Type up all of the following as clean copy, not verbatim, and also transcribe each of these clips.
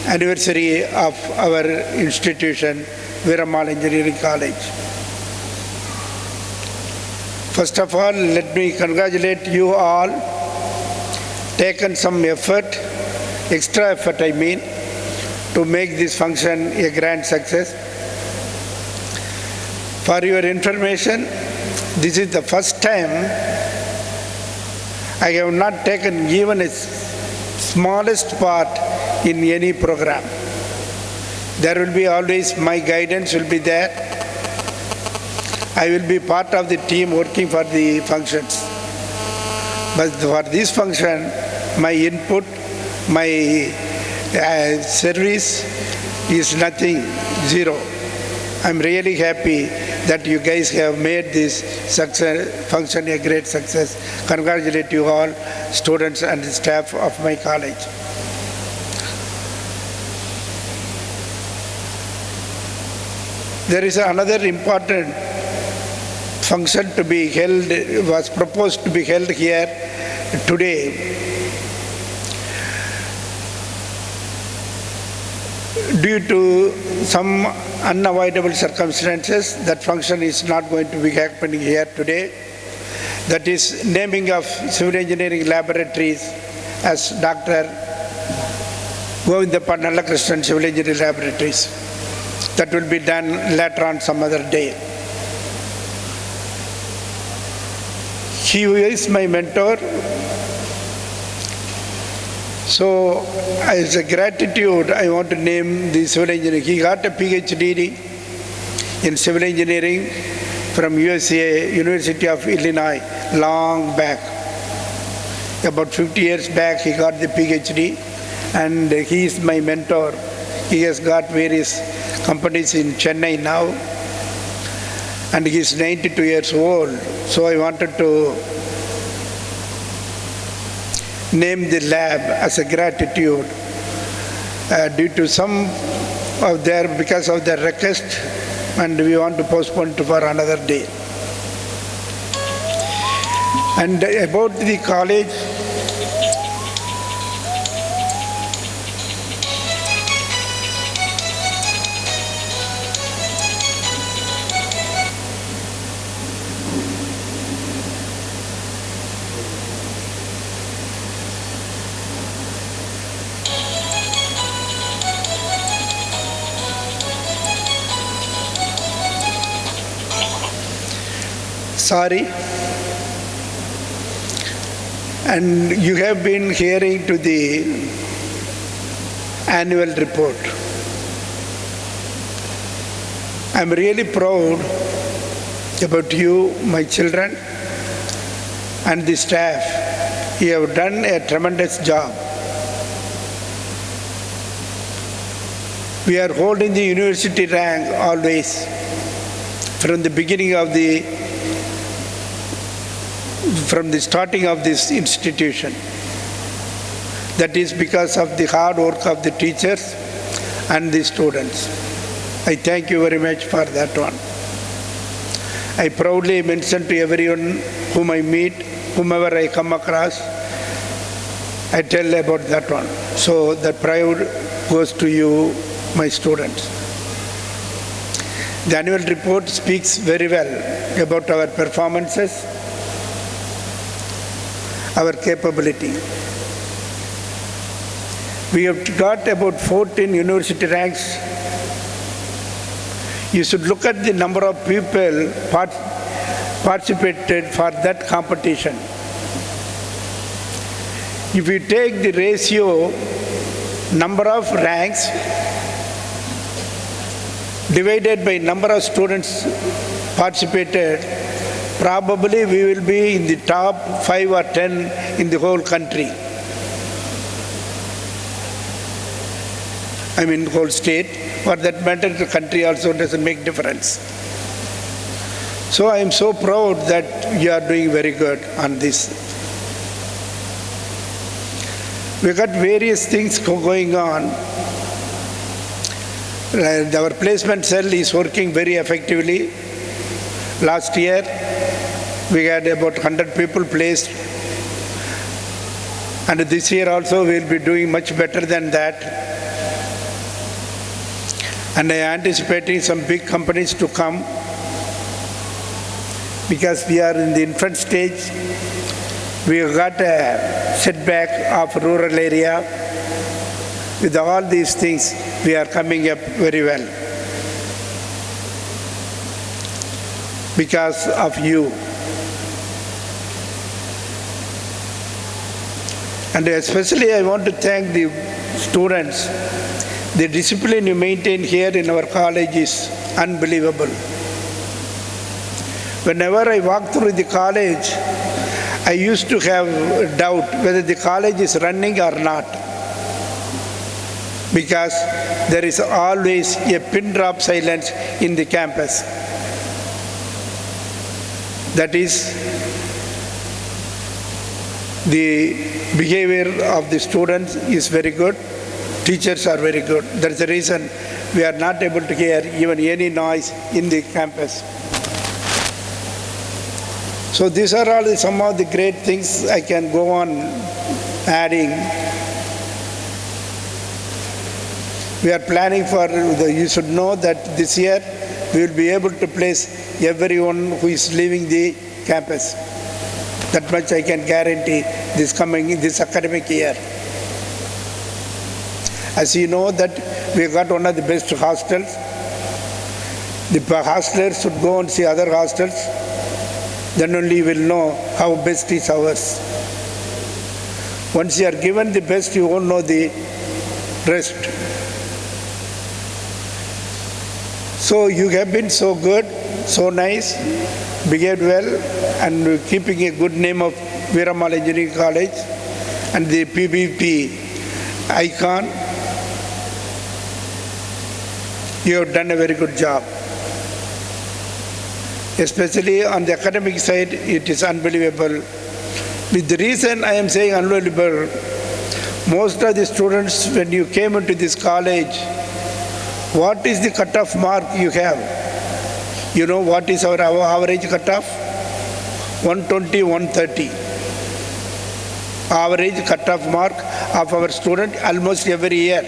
anniversary of our institution, Veeramal Engineering College. First of all, let me congratulate you all. Taken some effort, extra effort I mean, to make this function a grand success. For your information, this is the first time I have not taken even a smallest part in any program. There will be always my guidance will be there. I will be part of the team working for the functions. But for this function, my input, my service is nothing, zero. I'm really happy that you guys have made this function a great success. Congratulate you all, students and the staff of my college. There is another important function to be held, was proposed to be held here today. Due to some unavoidable circumstances, that function is not going to be happening here today. That is naming of civil engineering laboratories as Dr. Govindappa Nalakrishnan Civil Engineering Laboratories. That will be done later on some other day. He is my mentor. So, as a gratitude, I want to name the civil engineer. He got a PhD in civil engineering from USA, University of Illinois, long back. About 50 years back, he got the PhD, and he is my mentor. He has got various companies in Chennai now, and he is 92 years old. So I wanted to name the lab as a gratitude due to some of their, because of their request, and we want to postpone it for another day. And about the college, sorry, and you have been hearing to the annual report. I'm really proud about you, my children, and the staff. You have done a tremendous job. We are holding the university rank always from the beginning of from the starting of this institution. That is because of the hard work of the teachers and the students. I thank you very much for that one. I proudly mention to everyone whom I meet, whomever I come across, I tell about that one. So that pride goes to you, my students. The annual report speaks very well about our performances, our capability. We have got about 14 university ranks. You should look at the number of people participated for that competition. If you take the ratio, number of ranks divided by number of students participated, probably we will be in the top 5 or 10 in the whole country. I mean, whole state. For that matter, the country also doesn't make difference. So I am so proud that you are doing very good on this. We got various things going on. Our placement cell is working very effectively. Last year, we had about 100 people placed. And this year also, we will be doing much better than that. And I am anticipating some big companies to come because we are in the infant stage. We have got a setback of rural area. With all these things, we are coming up very well because of you. And especially I want to thank the students. The discipline you maintain here in our college is unbelievable. Whenever I walk through the college, I used to have doubt whether the college is running or not, because there is always a pin drop silence in the campus. That is the behavior of the students is very good. Teachers are very good. That's the reason we are not able to hear even any noise in the campus. So these are all some of the great things I can go on adding. We are planning for, you should know that this year we will be able to place everyone who is leaving the campus. That much I can guarantee this academic year. As you know that we got one of the best hostels. The hostelers should go and see other hostels. Then only we will know how best is ours. Once you are given the best, you won't know the rest. So you have been so good, so nice, behaved well, and keeping a good name of Veeramal Engineering College and the PPP icon. You have done a very good job. Especially on the academic side, it is unbelievable. With the reason I am saying unbelievable, most of the students, when you came into this college, what is the cutoff mark you have? You know what is our average cutoff? 120, 130. Average cutoff mark of our student almost every year.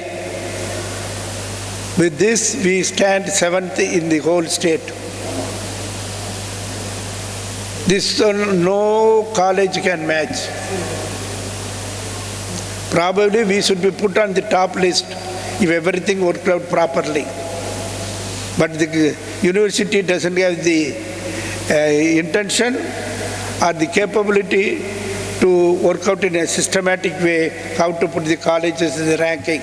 With this, we stand 7th in the whole state. This no college can match. Probably we should be put on the top list if everything worked out properly. But the university doesn't have the intention or the capability to work out in a systematic way how to put the colleges in the ranking.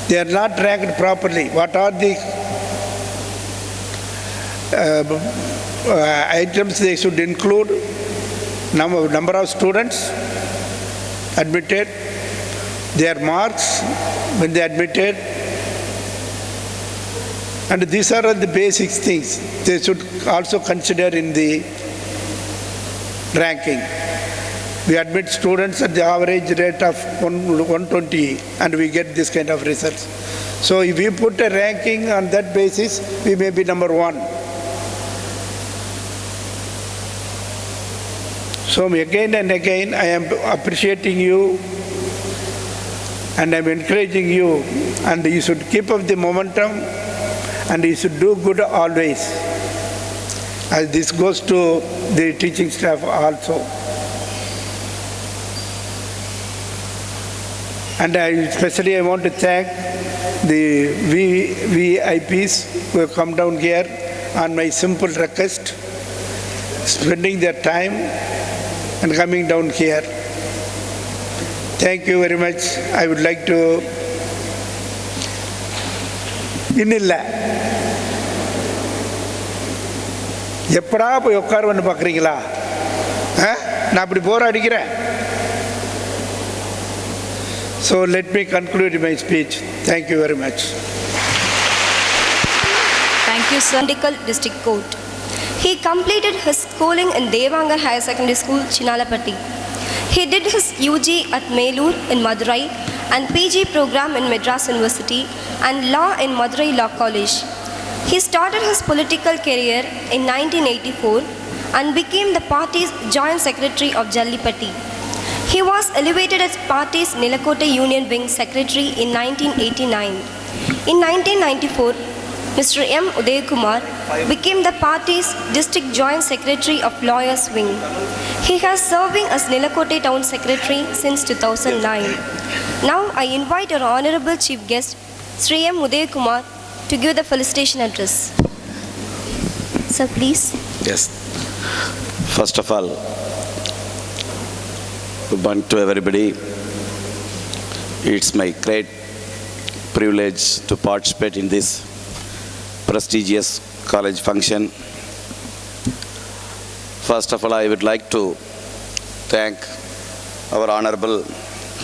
They are not ranked properly. What are the items they should include? Number of students admitted, their marks when they admitted, and these are all the basic things they should also consider in the ranking. We admit students at the average rate of 120 and we get this kind of results. So if we put a ranking on that basis, we may be number one. So again and again, I am appreciating you and I am encouraging you, and you should keep up the momentum and you should do good always. As this goes to the teaching staff also. And especially I want to thank the VIPs who have come down here on my simple request, spending their time and coming down here. Thank you very much. I would like to இன்னில்ல எப்படா போய் உட்காருன்னு பார்க்குறீங்களா? நான் அப்படி போர் அடிக்கிறேன். So let me conclude my speech. Thank you very much. Thank you, sir. Medical District Court. He completed his schooling in Devangar Higher Secondary School, Chinalapatti. He did his UG at Melur in Madurai and PG program in Madras University and law in Madurai Law College. He started his political career in 1984 and became the party's joint secretary of Jallipatti. He was elevated as party's Nilakota Union Wing Secretary in 1989. In 1994, Mr. M. Udayakumar became the party's District Joint Secretary of Lawyers Wing. He has serving as Nilakota Town Secretary since 2009. Now I invite our Honorable Chief Guest, Sri M. Udayakumar, to give the felicitation address. Sir, please. Yes. First of all, good morning to everybody. It's my great privilege to participate in this prestigious college function. First of all, I would like to thank our Honorable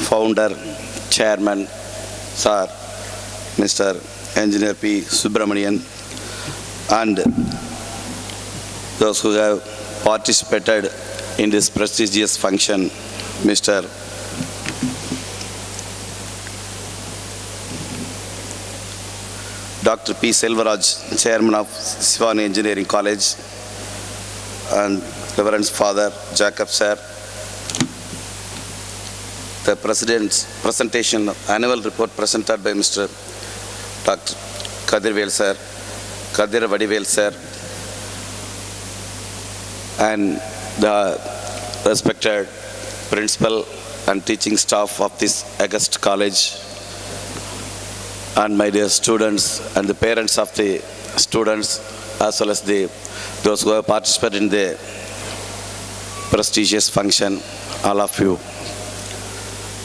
Founder, Chairman, Sir, Mr. Engineer P. Subramanian, and those who have participated in this prestigious function, Mr. Dr. P. Selvaraj, Chairman of Sivani Engineering College, and Reverend Father Jacob Sir. The President's presentation, annual report presented by Mr. Dr. Kadirvel Sir, Kadir Vadivel Sir, and the respected principal and teaching staff of this august college, and my dear students and the parents of the students, as well as those who have participated in the prestigious function, all of you,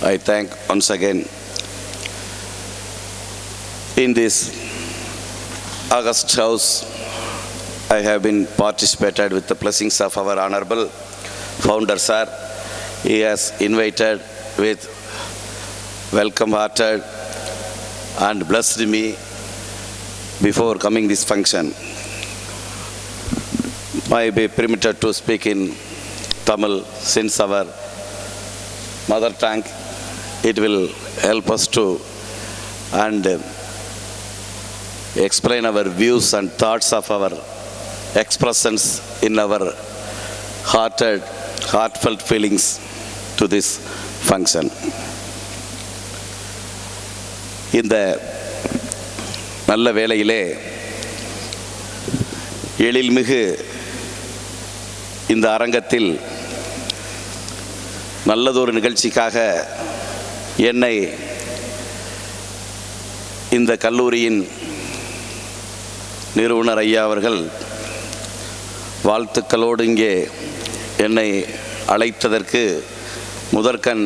I thank once again. In this august house, I have been participated with the blessings of our Honorable Founder Sir. He has invited with welcome-hearted and blessed me before coming this function. I be permitted to speak in Tamil since our mother tongue. It will help us to and explain our views and thoughts of our expressions in our heartfelt feelings to this function. இந்த நல்ல வேளையிலே எழில்மிகு இந்த அரங்கத்தில் நல்லதொரு நிகழ்ச்சிக்காக என்னை இந்த கல்லூரியின் நிறுவனர் ஐயா அவர்கள் வாழ்த்துக்களோடு இங்கே என்னை அழைத்ததற்கு முதற்கண்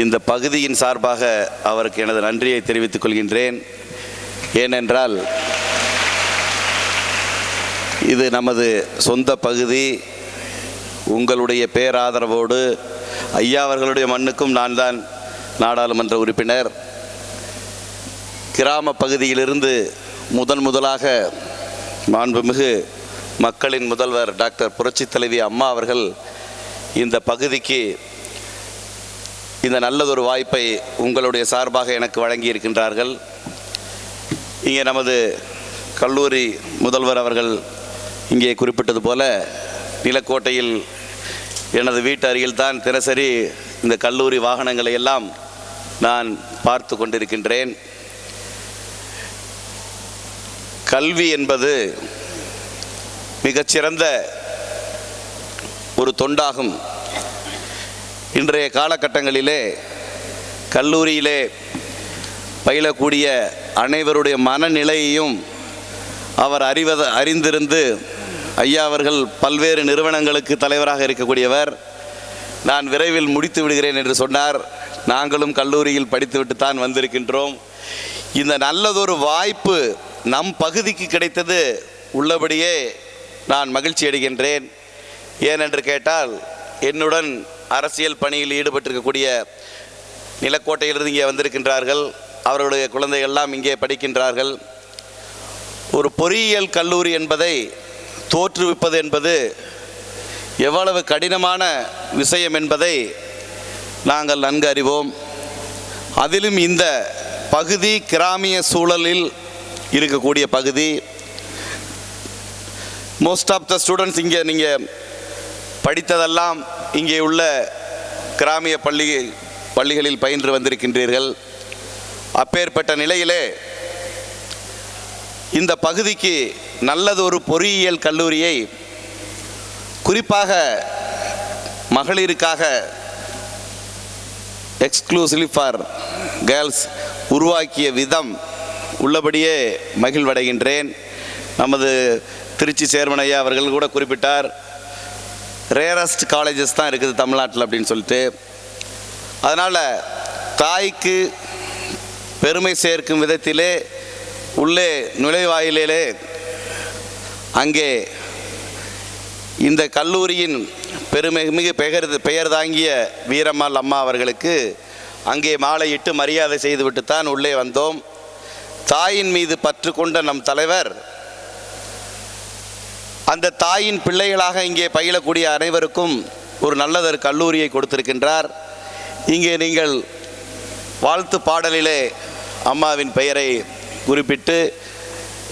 இந்த பகுதியின் சார்பாக அவருக்கு எனது நன்றியை தெரிவித்துக் கொள்கின்றேன். ஏனென்றால் இது நமது சொந்த பகுதி. உங்களுடைய பேராதரவோடு ஐயா அவர்களுடைய மண்ணுக்கும் நான் தான் நாடாளுமன்ற உறுப்பினர். கிராம பகுதியிலிருந்து முதலாக மாண்புமிகு மக்களின் முதல்வர் டாக்டர் புரட்சி தலைவி அம்மா அவர்கள் இந்த பகுதிக்கு இந்த நல்லதொரு வாய்ப்பை உங்களுடைய சார்பாக எனக்கு வழங்கி இருக்கின்றார்கள். இங்கே நமது கல்லூரி முதல்வர் அவர்கள் இங்கே குறிப்பிட்டது போல நிலக்கோட்டையில் எனது வீட்டு அருகில் தான் தினசரி இந்த கல்லூரி வாகனங்களை எல்லாம் நான் பார்த்து கொண்டிருக்கின்றேன். கல்வி என்பது மிகச்சிறந்த ஒரு தொண்டாகும். இன்றைய காலகட்டங்களிலே கல்லூரியிலே பயிலக்கூடிய அனைவருடைய மனநிலையையும் அவர் அறிந்திருந்து ஐயா அவர்கள் பல்வேறு நிறுவனங்களுக்கு தலைவராக இருக்கக்கூடியவர். நான் விரைவில் முடித்து விடுகிறேன் என்று சொன்னார். நாங்களும் கல்லூரியில் படித்துவிட்டு தான் வந்திருக்கின்றோம். இந்த நல்லதொரு வாய்ப்பு நம் பகுதிக்கு கிடைத்தது உள்ளபடியே நான் மகிழ்ச்சி அடைகின்றேன். ஏனென்று கேட்டால் என்னுடன் அரசியல் பணியில் ஈடுபட்டிருக்கக்கூடிய நிலக்கோட்டையிலிருந்து இங்கே வந்திருக்கின்றார்கள். அவர்களுடைய குழந்தைகள்லாம் இங்கே படிக்கின்றார்கள். ஒரு பொறியியல் கல்லூரி என்பதை தோற்றுவிப்பது என்பது எவ்வளவு கடினமான விஷயம் என்பதை நாங்கள் நன்கு அறிவோம். அதிலும் இந்த பகுதி கிராமிய சூழலில் இருக்கக்கூடிய பகுதி. மோஸ்ட் ஆஃப் த ஸ்டூடெண்ட்ஸ் இங்கே நீங்கள் படித்ததெல்லாம் இங்கே உள்ள கிராமிய பள்ளிகளில் பயின்று வந்திருக்கின்றீர்கள். அப்பேற்பட்ட நிலையிலே இந்த பகுதிக்கு நல்லதொரு பொறியியல் கல்லூரியை குறிப்பாக மகளிருக்காக எக்ஸ்க்ளூசிவ்லி ஃபார் கேர்ள்ஸ் உருவாக்கிய விதம் உள்ளபடியே மகிழ்வடைகின்றேன். நமது திருச்சி சேர்மன் ஐயா அவர்கள் கூட குறிப்பிட்டார், ரேரஸ்ட் காலேஜஸ் தான் இருக்குது தமிழ்நாட்டில் அப்படின்னு சொல்லிட்டு. அதனால் தாய்க்கு பெருமை சேர்க்கும் விதத்திலே உள்ளே நுழைவாயிலே அங்கே இந்த கல்லூரியின் பெருமைமிகு பெயர் தாங்கிய வீரம்மாள் அம்மா அவர்களுக்கு அங்கே மாலையிட்டு மரியாதை செய்துவிட்டுத்தான் உள்ளே வந்தோம். தாயின் மீது பற்று கொண்ட நம் தலைவர் அந்த தாயின் பிள்ளைகளாக இங்கே பயிலக்கூடிய அனைவருக்கும் ஒரு நல்லதொரு கல்லூரியை கொடுத்திருக்கின்றார். இங்கே நீங்கள் வாழ்த்து பாடலிலே அம்மாவின் பெயரை குறிப்பிட்டு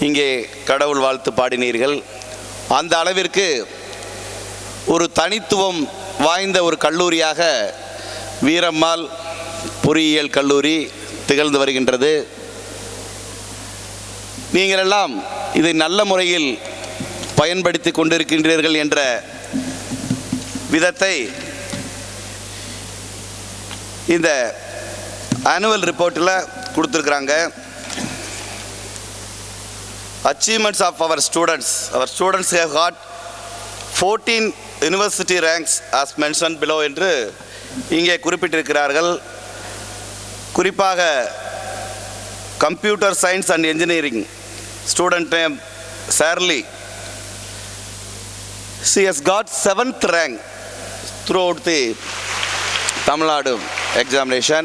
இங்கே கடவுள் வாழ்த்து பாடினீர்கள். அந்த அளவிற்கு ஒரு தனித்துவம் வாய்ந்த ஒரு கல்லூரியாக வீரம்மாள் பொறியியல் கல்லூரி திகழ்ந்து வருகின்றது. நீங்களெல்லாம் இதை நல்ல முறையில் பயன்படுத்தி கொண்டிருக்கின்றீர்கள் என்ற விதத்தை இந்த ஆனுவல் ரிப்போர்ட்டில் கொடுத்துருக்குறாங்க. Achievements of our students have got 14 university ranks as mentioned below என்று இங்கே குறிப்பிட்டிருக்கிறார்கள். குறிப்பாக computer science and engineering student name Charlie, she has got 7th rank throughout the Tamil Nadu examination.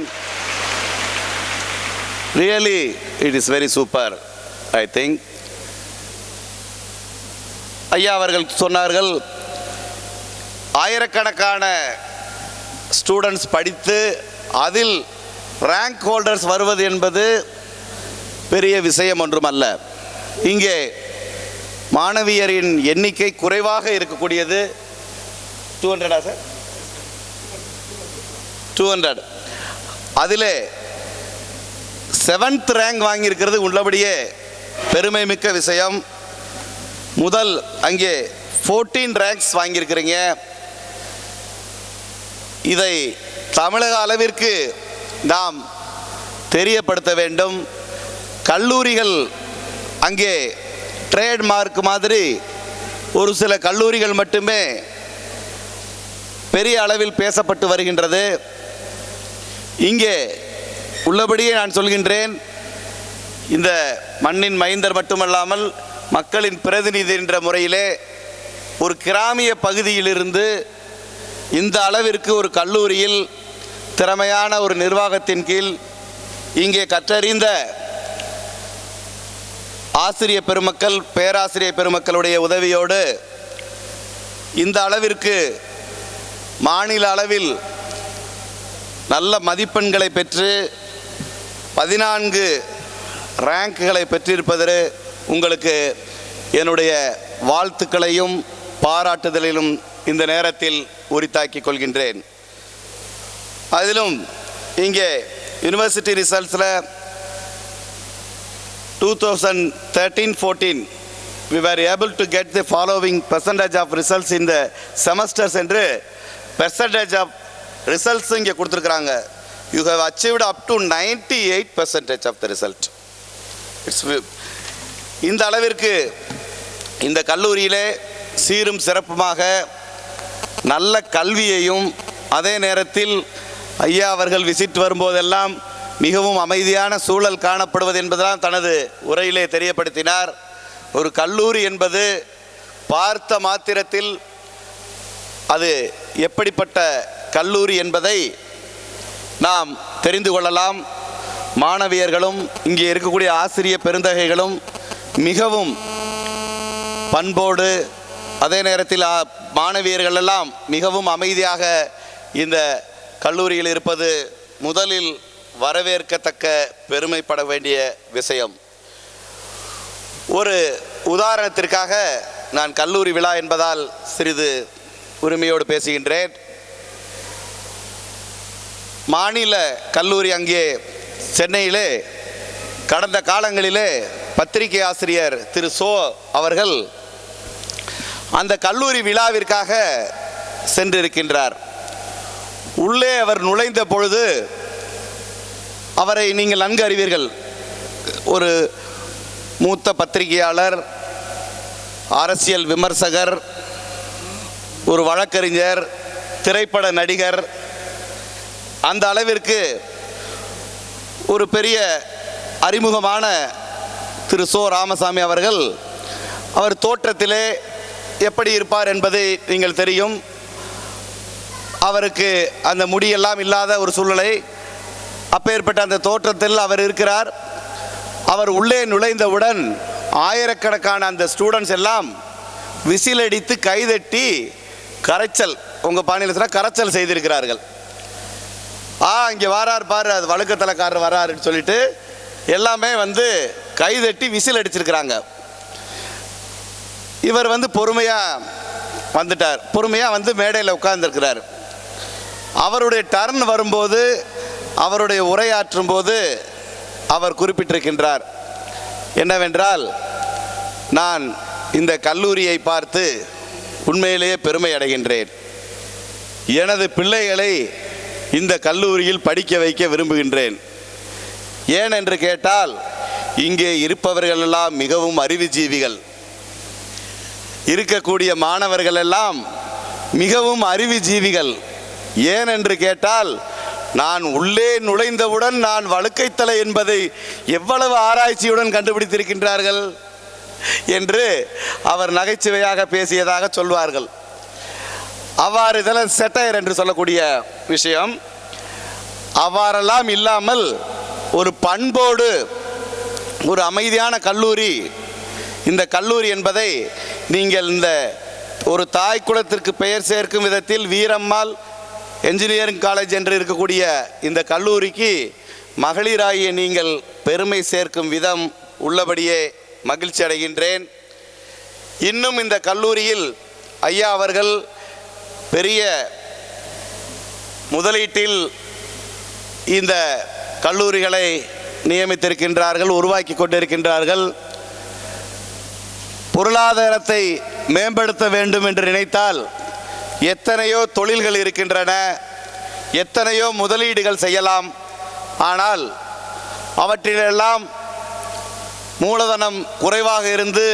Really it is very super, I think. ஐயா அவர்கள் சொன்னார்கள், ஆயிரக்கணக்கான students படித்து அதில் rank holders வருவது என்பது பெரிய விஷயம் ஒன்றுமல்ல. இங்கே மாணவியரின் எண்ணிக்கை குறைவாக இருக்கக்கூடியது. 200 சார், 200. அதிலே 7th ரேங்க் வாங்கியிருக்கிறது உள்ளபடியே பெருமை மிக்க விஷயம். முதல் அங்கே 14 ரேங்க்ஸ் வாங்கியிருக்கிறீங்க. இதை தமிழக அளவிற்கு நாம் தெரியப்படுத்த வேண்டும். கல்லூரிகள் அங்கே ட்ரேட்மார்க் மாதிரி ஒரு சில கல்லூரிகள் மட்டுமே பெரிய அளவில் பேசப்பட்டு வருகின்றது. இங்கே உள்ளபடியே நான் சொல்கின்றேன், இந்த மண்ணின் மைந்தர் மட்டுமல்லாமல் மக்களின் பிரதிநிதி என்ற முறையிலே ஒரு கிராமிய பகுதியிலிருந்து இந்த அளவிற்கு ஒரு கல்லூரியில் திறமையான ஒரு நிர்வாகத்தின் கீழ் இங்கே கற்றறிந்த ஆசிரிய பெருமக்கள், பேராசிரிய பெருமக்களுடைய உதவியோடு இந்த அளவிற்கு மாநில அளவில் நல்ல மதிப்பெண்களை பெற்று 14 ரேங்குகளை பெற்றிருப்பது உங்களுக்கு என்னுடைய வாழ்த்துக்களையும் பாராட்டுதலிலும் இந்த நேரத்தில் உரித்தாக்கிக் கொள்கின்றேன். அதிலும் இங்கே university ரிசல்ட்ஸில் 2013-14 we were able to get the following percentage of results in the semesters என்று percentage of results இங்கே கொடுத்துருக்குறாங்க. You have achieved up to 98% of the result. இந்த அளவிற்கு இந்த கல்லூரியிலே சீரும் சிறப்புமாக நல்ல கல்வியையும் அதே நேரத்தில் ஐயா அவர்கள் விசிட் வரும்போதெல்லாம் மிகவும் அமைதியான சூழல் காணப்படுவது என்பதெல்லாம் தனது உரையிலே தெரியப்படுத்தினார். ஒரு கல்லூரி என்பது பார்த்த மாத்திரத்தில் அது எப்படிப்பட்ட கல்லூரி என்பதை நாம் தெரிந்து கொள்ளலாம். மாணவியர்களும் இங்கே இருக்கக்கூடிய ஆசிரிய பெருந்தகைகளும் மிகவும் பண்போடு, அதே நேரத்தில் மாணவியர்கள் எல்லாம் மிகவும் அமைதியாக இந்த கல்லூரியில் இருப்பது முதலில் வரவேற்கத்தக்க பெருமைப்பட வேண்டிய விஷயம். ஒரு உதாரணத்திற்காக நான் கல்லூரி விழா என்பதால் சிறிது உரிமையோடு பேசுகின்றேன். மாநில கல்லூரி அங்கே சென்னையிலே கடந்த காலங்களிலே பத்திரிகை ஆசிரியர் திரு சோ அவர்கள் அந்த கல்லூரி விழாவிற்காக சென்றிருக்கின்றார். உள்ளே அவர் நுழைந்த பொழுது அவரை நீங்கள் நன்கு அறிவீர்கள். ஒரு மூத்த பத்திரிகையாளர், அரசியல் விமர்சகர், ஒரு வழக்கறிஞர், திரைப்பட நடிகர், அந்த அளவிற்கு ஒரு பெரிய அறிமுகமான திரு சோ ராமசாமி அவர்கள் அவர் தோற்றத்திலே எப்படி இருப்பார் என்பதை நீங்கள் தெரியும். அவருக்கு அந்த முடியெல்லாம் இல்லாத ஒரு சூழ்நிலை. அப்பேற்பட்ட அந்த தோற்றத்தில் அவர் இருக்கிறார். அவர் உள்ளே நுழைந்தவுடன் ஆயிரக்கணக்கான அந்த ஸ்டூடெண்ட்ஸ் எல்லாம் விசிலடித்து கைதட்டி கரைச்சல், உங்கள் பாணியில் கரைச்சல் செய்திருக்கிறார்கள். இங்கே வரார் பாரு, அது வழுக்கத்தலைக்காரர் வராருன்னு சொல்லிட்டு எல்லாமே வந்து கைதட்டி விசில் அடிச்சிருக்கிறாங்க. இவர் வந்து பொறுமையாக வந்துட்டார். பொறுமையாக வந்து மேடையில் உட்கார்ந்துருக்கிறார். அவருடைய டர்ன் வரும்போது, அவருடைய உரையாற்றும் போது அவர் குறிப்பிட்டிருக்கின்றார் என்னவென்றால், நான் இந்த கல்லூரியை பார்த்து உண்மையிலேயே பெருமை அடைகின்றேன். எனது பிள்ளைகளை இந்த கல்லூரியில் படிக்க வைக்க விரும்புகின்றேன். ஏன் என்று கேட்டால், இங்கே இருப்பவர்கள் எல்லாம் மிகவும் அறிவுஜீவிகள். இருக்கக்கூடிய மாணவர்கள் எல்லாம் மிகவும் அறிவுஜீவிகள். ஏன் என்று கேட்டால், நான் உள்ளே நுழைந்தவுடன் நான் வழுக்கைத்தலை என்பதை எவ்வளவு ஆராய்ச்சியுடன் கண்டுபிடித்திருக்கின்றார்கள் என்று அவர் நகைச்சுவையாக பேசியதாக சொல்வார்கள். அவ்வாறு இதெல்லாம் செட்டையர் என்று சொல்லக்கூடிய விஷயம். அவ்வாறெல்லாம் இல்லாமல் ஒரு பண்போடு ஒரு அமைதியான கல்லூரி இந்த கல்லூரி என்பதை நீங்கள் இந்த ஒரு தாய் குலத்திற்கு பெயர் சேர்க்கும் விதத்தில் வீரம்மாள் என்ஜினியரிங் காலேஜ் என்று இருக்கக்கூடிய இந்த கல்லூரிக்கு மகளிராகிய நீங்கள் பெருமை சேர்க்கும் விதம் உள்ளபடியே மகிழ்ச்சி அடைகின்றேன். இன்னும் இந்த கல்லூரியில் ஐயா அவர்கள் பெரிய முதலீட்டில் இந்த கல்லூரிகளை நியமித்திருக்கின்றார்கள், உருவாக்கி கொண்டிருக்கின்றார்கள். பொருளாதாரத்தை மேம்படுத்த வேண்டும் என்று நினைத்தால் எத்தனையோ தொழில்கள் இருக்கின்றன, எத்தனையோ முதலீடுகள் செய்யலாம். ஆனால் அவற்றிலெல்லாம் மூலதனம் குறைவாக இருந்து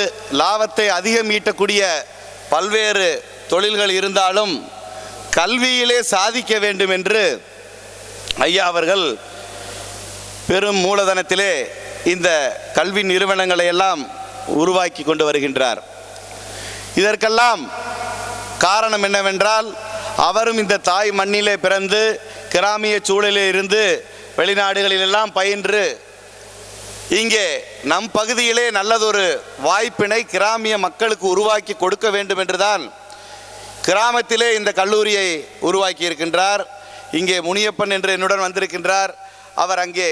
லாபத்தை அதிகம் ஈட்டக்கூடிய பல்வேறு தொழில்கள் இருந்தாலும் கல்வியிலே சாதிக்க வேண்டும் என்று ஐயா அவர்கள் பெரும் மூலதனத்திலே இந்த கல்வி நிறுவனங்களை எல்லாம் உருவாக்கி கொண்டு வருகின்றார். இதற்கெல்லாம் காரணம் என்னவென்றால், அவரும் இந்த தாய் மண்ணிலே பிறந்து கிராமிய சூழலில் இருந்து வெளிநாடுகளிலெல்லாம் பயின்று இங்கே நம் பகுதியிலே நல்லதொரு வாய்ப்பினை கிராமிய மக்களுக்கு உருவாக்கி கொடுக்க வேண்டும் என்றுதான் கிராமத்திலே இந்த கல்லூரியை உருவாக்கி இருக்கின்றார். இங்கே முனியப்பன் என்று என்னுடன் வந்திருக்கின்றார். அவர் அங்கே